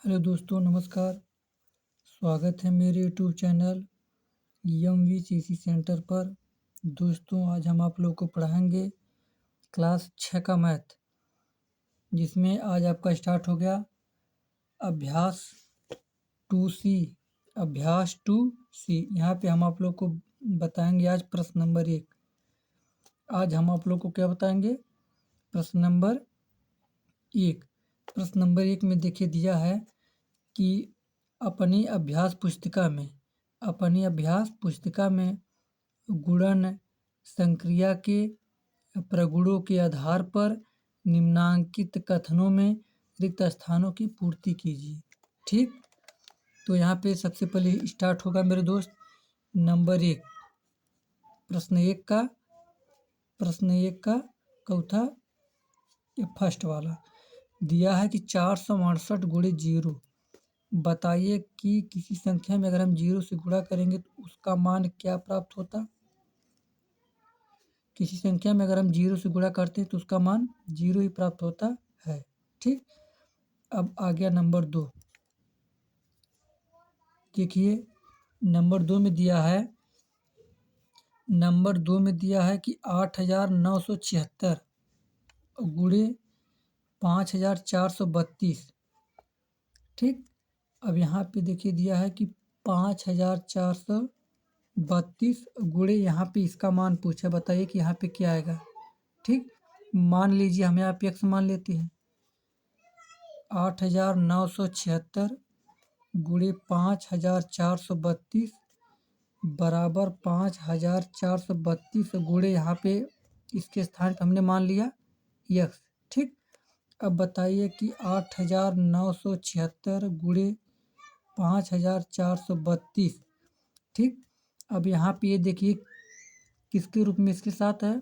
Hello दोस्तों, नमस्कार। स्वागत है मेरे यूट्यूब चैनल सी सेंटर पर। दोस्तों, आज हम आप लोग को पढ़ाएंगे क्लास 6 का मैथ, जिसमें आज आपका स्टार्ट हो गया अभ्यास 2C। अभ्यास 2C। यहाँ पे हम आप लोग को बताएंगे आज प्रश्न नंबर 1। आज हम आप लोग को क्या बताएंगे? प्रश्न नंबर 1। प्रश्न नंबर 1 में देखिए दिया है कि अपनी अभ्यास पुस्तिका में गुणन संक्रिया के प्रगुणों के आधार पर निम्नांकित कथनों में रिक्त स्थानों की पूर्ति कीजिए। ठीक, तो यहाँ पे सबसे पहले स्टार्ट होगा मेरे दोस्त नंबर 1। प्रश्न एक का चौथा फर्स्ट वाला दिया है कि 468 गुणे 0। बताइए कि किसी संख्या में अगर हम 0 से गुणा करेंगे तो उसका मान क्या प्राप्त होता? किसी संख्या में अगर हम 0 से गुणा करते हैं तो उसका मान 0 ही प्राप्त होता है। ठीक, अब आ गया नंबर 2। देखिए नंबर 2 में दिया है कि 8976 गुणे 5432। ठीक, अब यहाँ पे देखिए दिया है कि 5432 गुणे यहाँ पे इसका मान पूछा। बताइए कि यहाँ पे क्या आएगा। ठीक, मान लीजिए हम यहाँ पे x मान लेते हैं। 8976 गुणे 5432 बराबर 5432 गुणे यहाँ पे इसके स्थान पर हमने मान लिया x। ठीक, अब बताइए कि 8976 गुणे 5432। ठीक, अब यहाँ पे ये देखिए किसके रूप में इसके साथ है,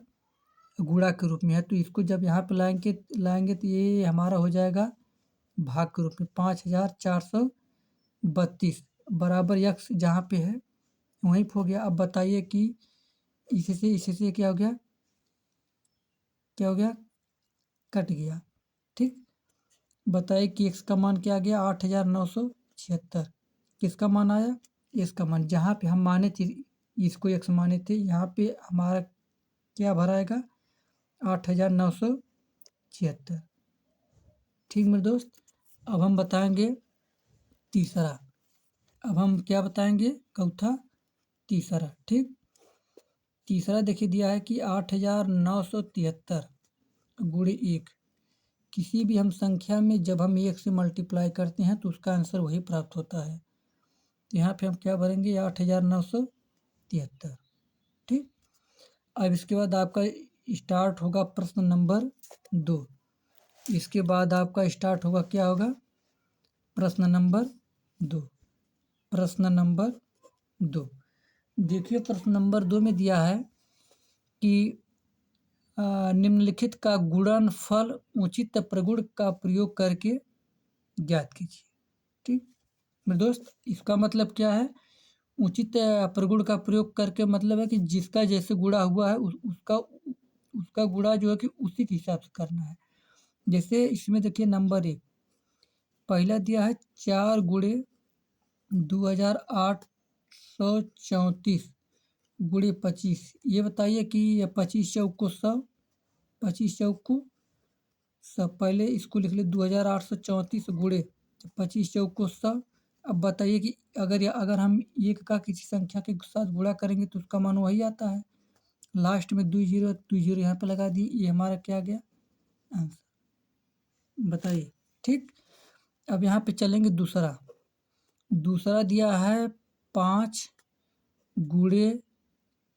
गुणा के रूप में है, तो इसको जब यहाँ पे लाएंगे तो ये हमारा हो जाएगा भाग के रूप में। 5432 बराबर x जहाँ पे है वहीं पे हो गया। अब बताइए कि इससे क्या हो गया, कट गया। ठीक, बताइए कि x का मान क्या आ गया, 8976। किसका मान आया, x का मान। जहाँ पे हम माने थे इसको x माने थे, यहाँ पे हमारा क्या भराएगा, 8976। ठीक मेरे दोस्त, अब हम बताएंगे तीसरा। अब हम क्या बताएंगे, चौथा तीसरा। ठीक, तीसरा देखिए दिया है कि 8973 गुणे 1। किसी भी हम संख्या में जब हम 1 से मल्टीप्लाई करते हैं तो उसका आंसर वही प्राप्त होता है। तो यहाँ पे हम क्या भरेंगे, 8973। ठीक, अब इसके बाद आपका स्टार्ट होगा प्रश्न नंबर 2। इसके बाद आपका स्टार्ट होगा क्या होगा, प्रश्न नंबर 2। देखिए प्रश्न नंबर 2 में दिया है कि निम्नलिखित का गुणनफल उचित प्रगुण का प्रयोग करके ज्ञात कीजिए। ठीक मेरे दोस्त, इसका मतलब क्या है, उचित प्रगुण का प्रयोग करके मतलब है कि जिसका जैसे गुणा हुआ है उसका गुणा जो है कि उसी के हिसाब से करना है। जैसे इसमें देखिए नंबर 1 पहला दिया है 4 गुणे 2834 गुणे 25। ये बताइए कि 25 चौक को 100, 25 चौक को 100। पहले इसको लिख ले 2834 गुणे 25 चौक को 100। अब बताइए कि अगर हम एक का किसी संख्या के साथ गुणा करेंगे तो उसका मान वही आता है। लास्ट में 2 जीरो यहाँ पे लगा दिए, ये हमारा क्या गया आंसर। बताइए। ठीक, अब यहाँ पे चलेंगे दूसरा दिया है 5 गुणे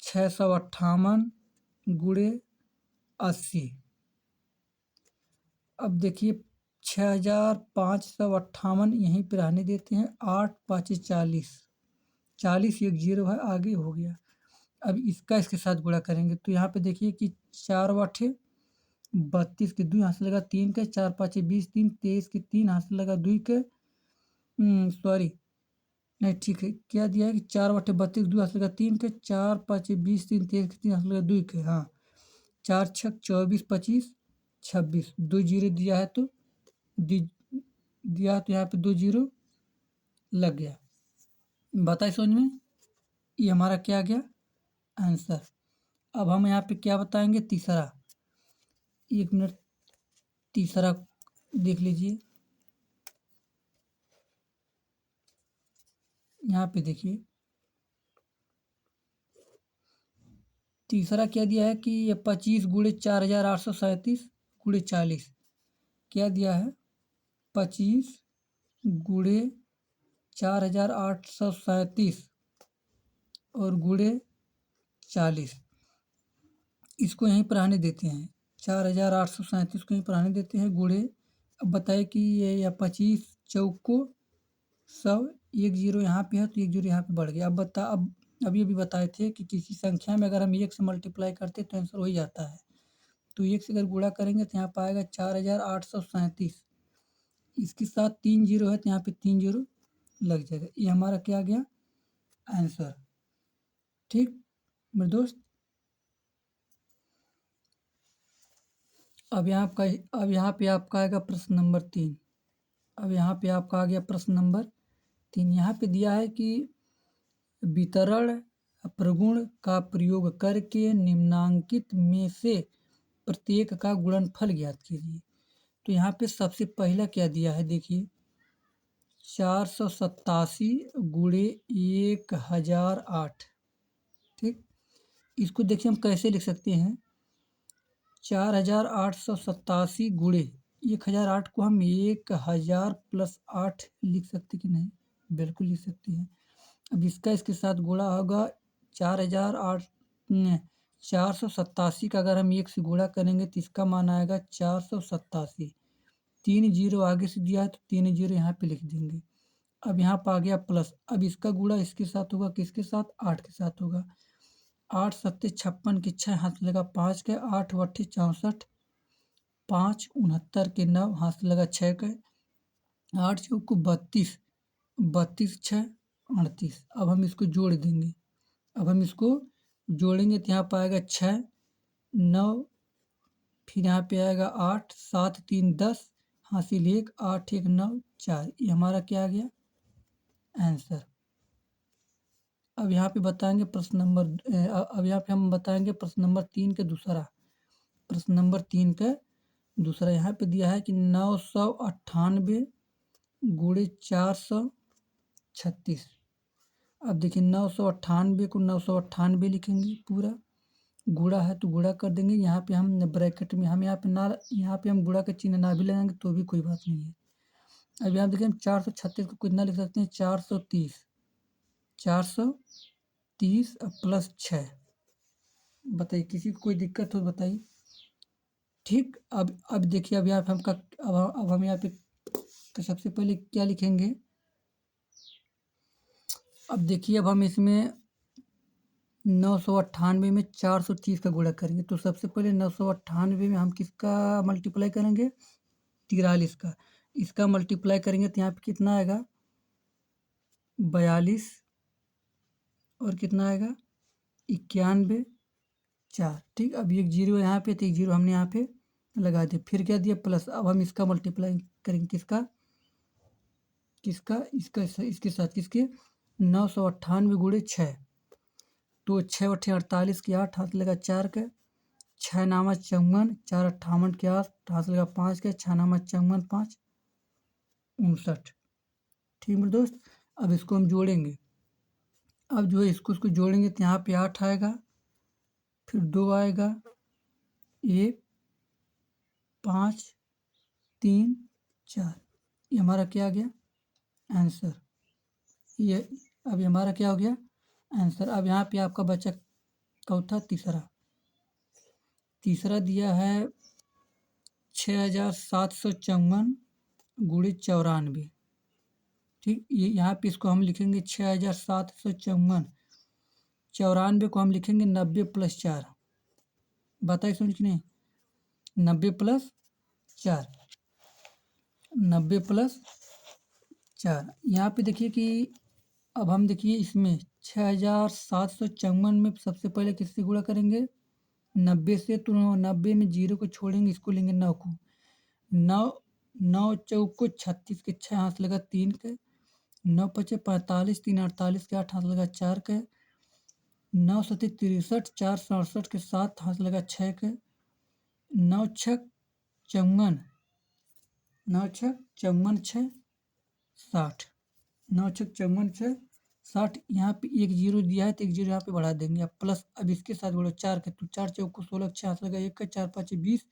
658 गुणे 80। अब देखिए 6558 यहीं पे रहने देते हैं। 8 5 40, 40 एक जीरो है आगे हो गया। अब इसके साथ गुणा करेंगे तो यहाँ पे देखिए कि 4 बटे 32 के 2 यहाँ से लगा 3 के, 4 5 20 3 23 के 3 यहाँ से लगा 2 के, सॉरी नहीं ठीक है, क्या दिया है कि 4 बटे 32 2 यहाँ से लगा 3 के, 4 5 20 3 23 के 3 यहाँ से लगा 2 के। हाँ, 4 6 24 25 26, 2 जीरो दिया है तो दिया तो यहाँ पे 2 जीरो लग गया। बताइए समझ में, ये हमारा क्या आ गया आंसर। अब हम यहाँ पे क्या बताएंगे तीसरा, 1 मिनट, तीसरा देख लीजिए। यहाँ पे देखिए तीसरा क्या दिया है कि ये 25 गुणे 4837 गुणे 40 क्या दिया है, 25 गुणे 4837 और गुणे 40, इसको यहीं पर आने देते हैं, 4837 को यहीं पर आने देते हैं गुणे। अब बताइए कि ये या 25 चौक को 100, 1 जीरो यहाँ पे है तो 1 जीरो यहाँ पे बढ़ गया। अब अभी अभी बताए थे कि किसी संख्या में अगर हम 1 से मल्टीप्लाई करते तो आंसर हो ही जाता है। तो 1 से अगर गुणा करेंगे तो यहाँ पर आएगा 4837, इसके साथ 3 जीरो है तो यहाँ पे 3 जीरो लग जाएगा। ये हमारा क्या आ गया आंसर। ठीक मेरे दोस्त, अब यहाँ पे आपका आएगा प्रश्न नंबर 3। अब यहाँ पे आपका आ गया प्रश्न नंबर 3। यहाँ पे दिया है कि वितरण प्रगुण का प्रयोग करके निम्नांकित में से प्रत्येक का गुणनफल ज्ञात कीजिए। तो यहाँ पे सबसे पहला क्या दिया है देखिए, 487 गुणे 1008। ठीक, इसको देखिए हम कैसे लिख सकते हैं, 4887 गुणे 1008 को हम 1000 प्लस 8 लिख सकते कि नहीं, बिल्कुल लिख सकते हैं। अब इसका इसके साथ गुणा होगा 487 का अगर हम 1 से गुणा करेंगे तो इसका मान आएगा 487, 3 जीरो आगे से दिया है तो 3 जीरो यहाँ पे लिख देंगे। अब यहाँ पर आ गया प्लस, अब इसका गुणा इसके साथ होगा, किसके साथ, 8 के साथ होगा। 8 सत्ते 56 के 6 हाथ लगा 5 के, 8 अट्ठे 64, 5 69 के 9 हाथ लगा 6 के, 8 चौक को 32, 32 6 38। अब हम इसको जोड़ देंगे, अब हम इसको जोड़ेंगे तो यहाँ पाएगा 6 9, फिर यहाँ पे आएगा 8 7 3 10, हासिल 1 8 1 9 4। ये हमारा क्या आ गया आंसर। अब यहाँ पे बताएंगे प्रश्न नंबर अब यहाँ पे हम बताएंगे प्रश्न नंबर 3 के दूसरा। प्रश्न नंबर 3 का दूसरा यहाँ पे दिया है कि 998 गुणे 436। अब देखिए 998 को 998 लिखेंगे पूरा, गुणा है तो गुणा कर देंगे। यहाँ पे हम ब्रैकेट में हम यहाँ पे हम गुणा का चिन्ह ना भी लगाएंगे तो भी कोई बात नहीं है। अब यहाँ देखिए हम 436 को कितना लिख सकते हैं, 430, 430 प्लस 6। बताइए किसी को कोई दिक्कत हो बताइए। ठीक, अब देखिए अब यहाँ पे अब हम यहाँ पे तो सबसे पहले क्या लिखेंगे, अब देखिए अब हम इसमें 998 में 430 का गुणा करेंगे तो सबसे पहले 998 में हम किसका मल्टीप्लाई करेंगे, 43 का। इसका मल्टीप्लाई करेंगे तो यहाँ पे कितना आएगा 42 और कितना आएगा 91 4। ठीक, अब 1 जीरो यहाँ पे तो 1 जीरो हमने यहाँ पे लगा दिया, फिर क्या दिया प्लस। अब हम इसका मल्टीप्लाई करेंगे किसका इसका इसके साथ, किसके 998 गुणे 6 तो 6 अट्ठे 48 के 8 हाथ लगा 4 के, 6 नामा 54, 4 58 के 8 हाथ लगा 5 के, 6 नामा 54 5 59। ठीक मेरे दोस्त, अब इसको हम जोड़ेंगे। अब जो है इसको जोड़ेंगे तो यहाँ पे 8 आएगा, फिर 2 आएगा, 1 5 3 4। ये हमारा क्या आ गया आंसर। ये अब ये हमारा क्या हो गया आंसर। अब यहाँ पे आपका बचा चौथा तीसरा दिया है 6754 गुणे 94। ठीक, ये यहाँ पे इसको हम लिखेंगे 6754, 94 को हम लिखेंगे 90 प्लस 4। बताइए समझ कि नहीं, 90 प्लस 4, 90 प्लस 4। यहाँ पे देखिए कि अब हम देखिए इसमें 6754 में सबसे पहले किससे गुणा करेंगे 90 से, तो 90 में जीरो को छोड़ेंगे, इसको लेंगे 9 को, 9 9 चौको 36 के 6 हाथ लगा 3 के, 9 पचे 45, 3 48 के 8 हाथ लगा 4 के, 9 सती 63, 4 67 के 7 हाथ लगा 6 के, 9 छक 54, 9 छक 54 6 60, 9 छक 54 6 60। यहाँ पे एक जीरो दिया है तो एक जीरो यहाँ पे बढ़ा देंगे अब प्लस। अब इसके साथ बोलो 4 के, तो 4 चौको 16 6 हाथ लगा 1 का, 4 5 20,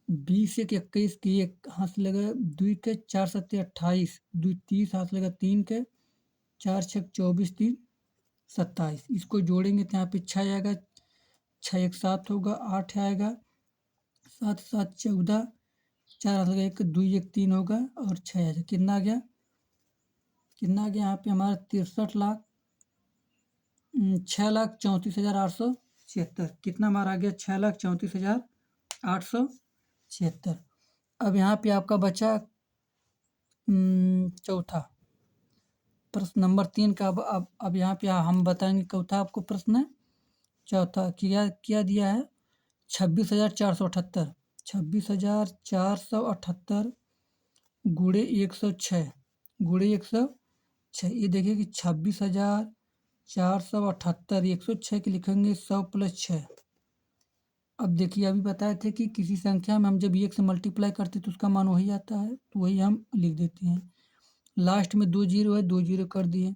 20 एक 21 के 1 हाथ लगा 2 के, 4 7 28, 2 30 हाथ लगा 3 के, 4 6 24 3 27। इसको जोड़ेंगे तो यहाँ पे 6 आएगा, 6 1 7 होगा, 8 आएगा, 7 7 14, 4 हाथ लगा 1 2 1 3 होगा और 6 आ जाएगा। कितना आ गया, कितना आ गया यहाँ पे हमारा 6,34,876। कितना हमारा आ गया 6,34,876। अब यहाँ पे आपका बचा चौथा प्रश्न नंबर 3 का। अब यहाँ पे हम बताएंगे चौथा आपको प्रश्न। चौथा क्या दिया है 26,478, 26,478 गुणे 106, गुणे 106। ये देखिए कि 26,478 106 के लिखेंगे 100 + 6। अब देखिए अभी बताए थे कि किसी संख्या में हम जब 1 से मल्टीप्लाई करते तो उसका मान वही आता है, तो वही हम लिख देते हैं। लास्ट में 2 जीरो है, 2 जीरो कर दिए,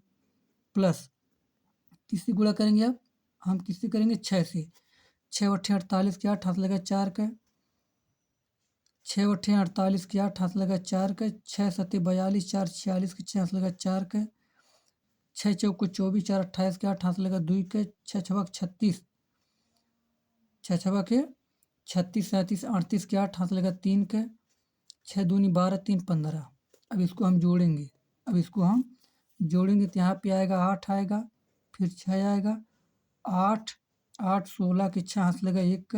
प्लस किससे गुणा करेंगे अब हम, किससे करेंगे 6 से। 6 अट्ठे 48 के 8 हाथ लगा 4 का, 6 अट्ठे 48 के 8 हाथ लगा 4 का, 6 सत्ते 42, 4 46 के 6 हाथ लगा 4 का, 6 चौको 24, 4 28 के 8 हाथ लगा 2 के, 6 छबक 36, 6 छबक के 36 37 38 के 8 हाथ लगा 3 के, 6 दूनी 12 3 15। अब इसको हम जोड़ेंगे, अब इसको हम जोड़ेंगे तो यहाँ पे आएगा 8 आएगा, फिर 6 आएगा, 8 8 16 के 6 हाथ लगा 1 के,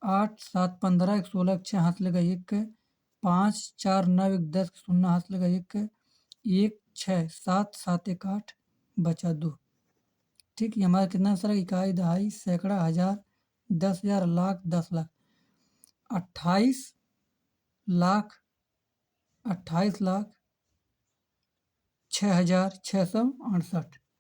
8 7 15 1 16 के 6 हाथ लगा 1 के, 5 4 9 1 10 के 0 हाथ लगा 1 के, 1 6 7 7 1 8 बचा 2। ठीक, ये हमारा कितना सारा इकाई दहाई सैकड़ा हज़ार 10,000 लाख 10 लाख 28 लाख 28 लाख 6,668।